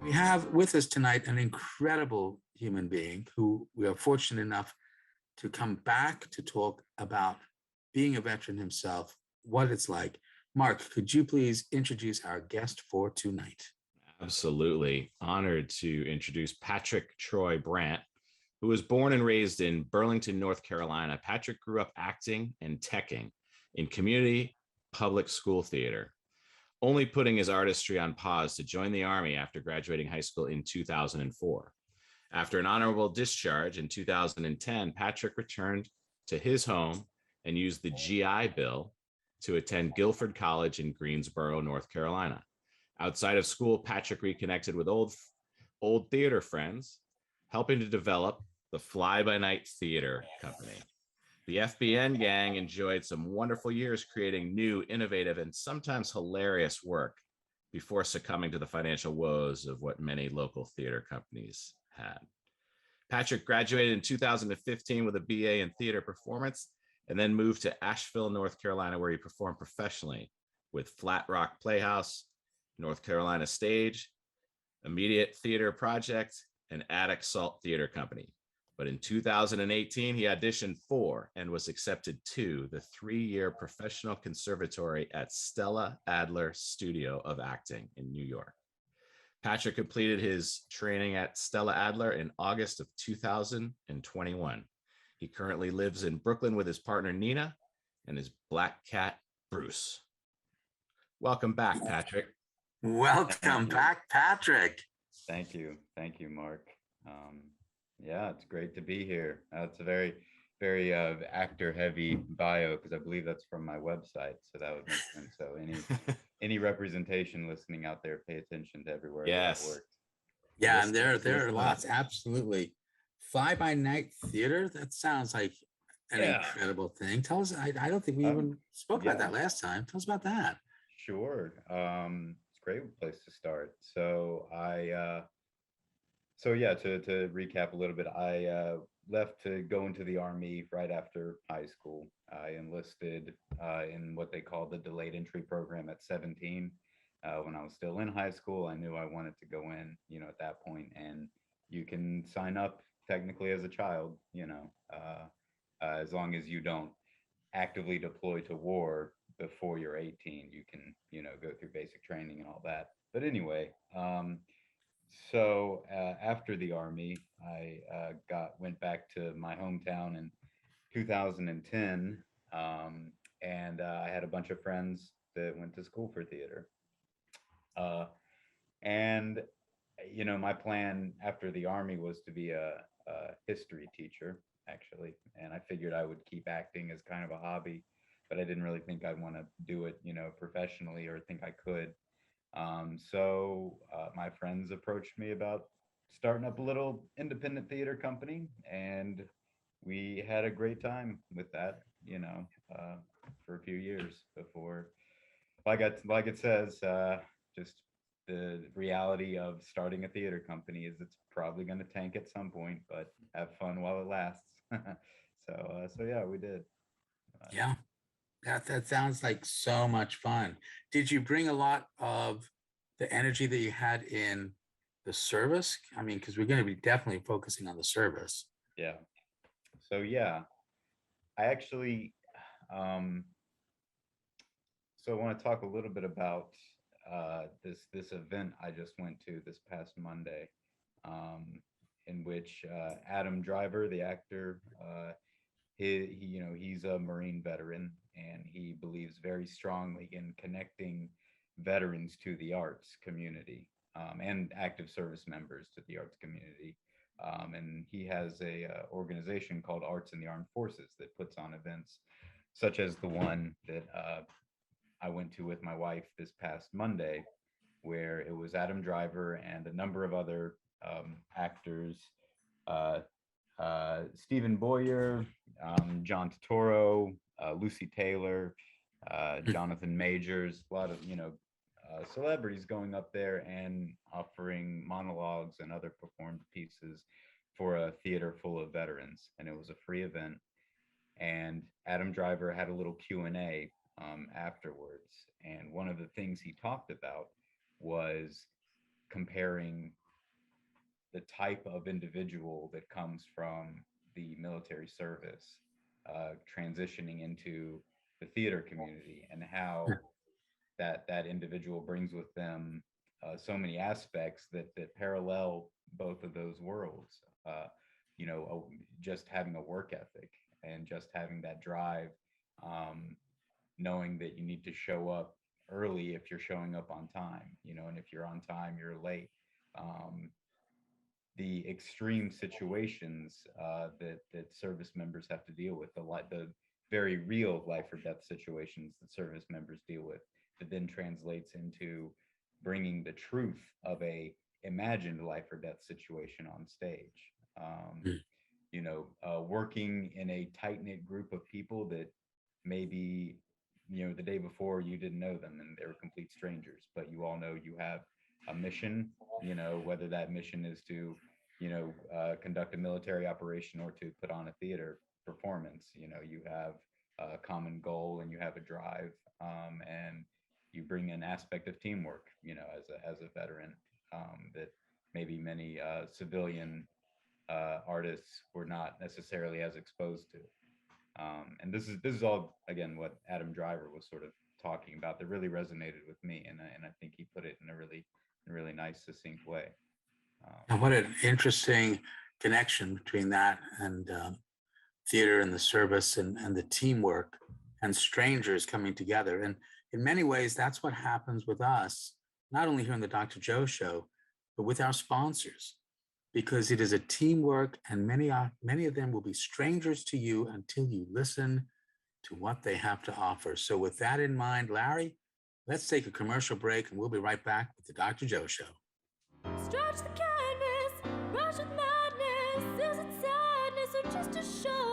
We have with us tonight an incredible human being who we are fortunate enough to come back to talk about being a veteran himself, what it's like. Mark, could you please introduce our guest for tonight? Absolutely. Honored to introduce Patrick Troy-Brandt, who was born and raised in Burlington, North Carolina. Patrick grew up acting and teching in community public school theater, only putting his artistry on pause to join the Army after graduating high school in 2004. After an honorable discharge in 2010, Patrick returned to his home and used the GI Bill to attend Guilford College in Greensboro, North Carolina. Outside of school, Patrick reconnected with old theater friends, helping to develop the Fly By Night Theater Company. The FBN gang enjoyed some wonderful years creating new, innovative, and sometimes hilarious work before succumbing to the financial woes of what many local theater companies had. Patrick graduated in 2015 with a BA in theater performance and then moved to Asheville, North Carolina, where he performed professionally with Flat Rock Playhouse, North Carolina Stage, Immediate Theater Project, and Attic Salt Theater Company. But in 2018, he auditioned for and was accepted to the 3-year professional conservatory at Stella Adler Studio of Acting in New York. Patrick completed his training at Stella Adler in August of 2021. He currently lives in Brooklyn with his partner, Nina, and his black cat, Bruce. Welcome back, Patrick. Welcome back, Patrick. Thank you. Thank you, Mark. Yeah, it's great to be here. It's a very actor-heavy bio because I believe that's from my website, so that would make sense. So any representation listening out there, pay attention to everywhere that I've worked. Yeah, and there are lots. Absolutely. Fly By Night Theater. That sounds like an incredible thing. Tell us. I don't think we even spoke about that last time. Tell us about that. Sure. It's a great place to start. So to recap a little bit, I left to go into the Army right after high school. I enlisted in what they call the delayed entry program at 17. When I was still in high school, I knew I wanted to go in, at that point, and you can sign up technically as a child, as long as you don't actively deploy to war before you're 18, you can, go through basic training and all that. But anyway, so after the Army, I went back to my hometown in 2010, and I had a bunch of friends that went to school for theater. And my plan after the Army was to be a history teacher, actually, and I figured I would keep acting as kind of a hobby, but I didn't really think I'd want to do it, professionally, or think I could. So my friends approached me about starting up a little independent theater company, and we had a great time with that, for a few years before, like it says, just the reality of starting a theater company is it's probably going to tank at some point, but have fun while it lasts. So yeah, we did. Yeah. That sounds like so much fun. Did you bring a lot of the energy that you had in the service? I mean, because we're going to be definitely focusing on the service. Yeah. So yeah, I actually, so I want to talk a little bit about this event I just went to this past Monday, in which Adam Driver, the actor, he's a Marine veteran, and he believes very strongly in connecting veterans to the arts community, and active service members to the arts community. And he has a organization called Arts in the Armed Forces that puts on events such as the one that I went to with my wife this past Monday, where it was Adam Driver and a number of other actors, Stephen Boyer, John Turturro, Lucy Taylor, Jonathan Majors, a lot of celebrities going up there and offering monologues and other performed pieces for a theater full of veterans, and it was a free event. And Adam Driver had a little Q&A afterwards, and one of the things he talked about was comparing the type of individual that comes from the military service, transitioning into the theater community, and how that individual brings with them so many aspects that parallel both of those worlds. Just having a work ethic and just having that drive, knowing that you need to show up early if you're showing up on time, and if you're on time, you're late. The extreme situations that service members have to deal with, the very real life or death situations that service members deal with, that then translates into bringing the truth of a imagined life or death situation on stage. Working in a tight knit group of people that maybe, the day before you didn't know them and they were complete strangers, but you all know you have a mission, whether that mission is to, conduct a military operation or to put on a theater performance. You have a common goal and you have a drive, and you bring an aspect of teamwork, as a veteran, that maybe many civilian artists were not necessarily as exposed to. And this is all, again, what Adam Driver was sort of talking about that really resonated with me, and I think he put it in a really nice, succinct way. And what an interesting connection between that and theater and the service and the teamwork and strangers coming together. And in many ways, that's what happens with us, not only here on the Dr. Joe Show, but with our sponsors, because it is a teamwork, and many of them will be strangers to you until you listen to what they have to offer. So with that in mind, Larry, let's take a commercial break and we'll be right back with the Dr. Joe Show. Stretch the canvas, rush with madness. Is it sadness or just a show?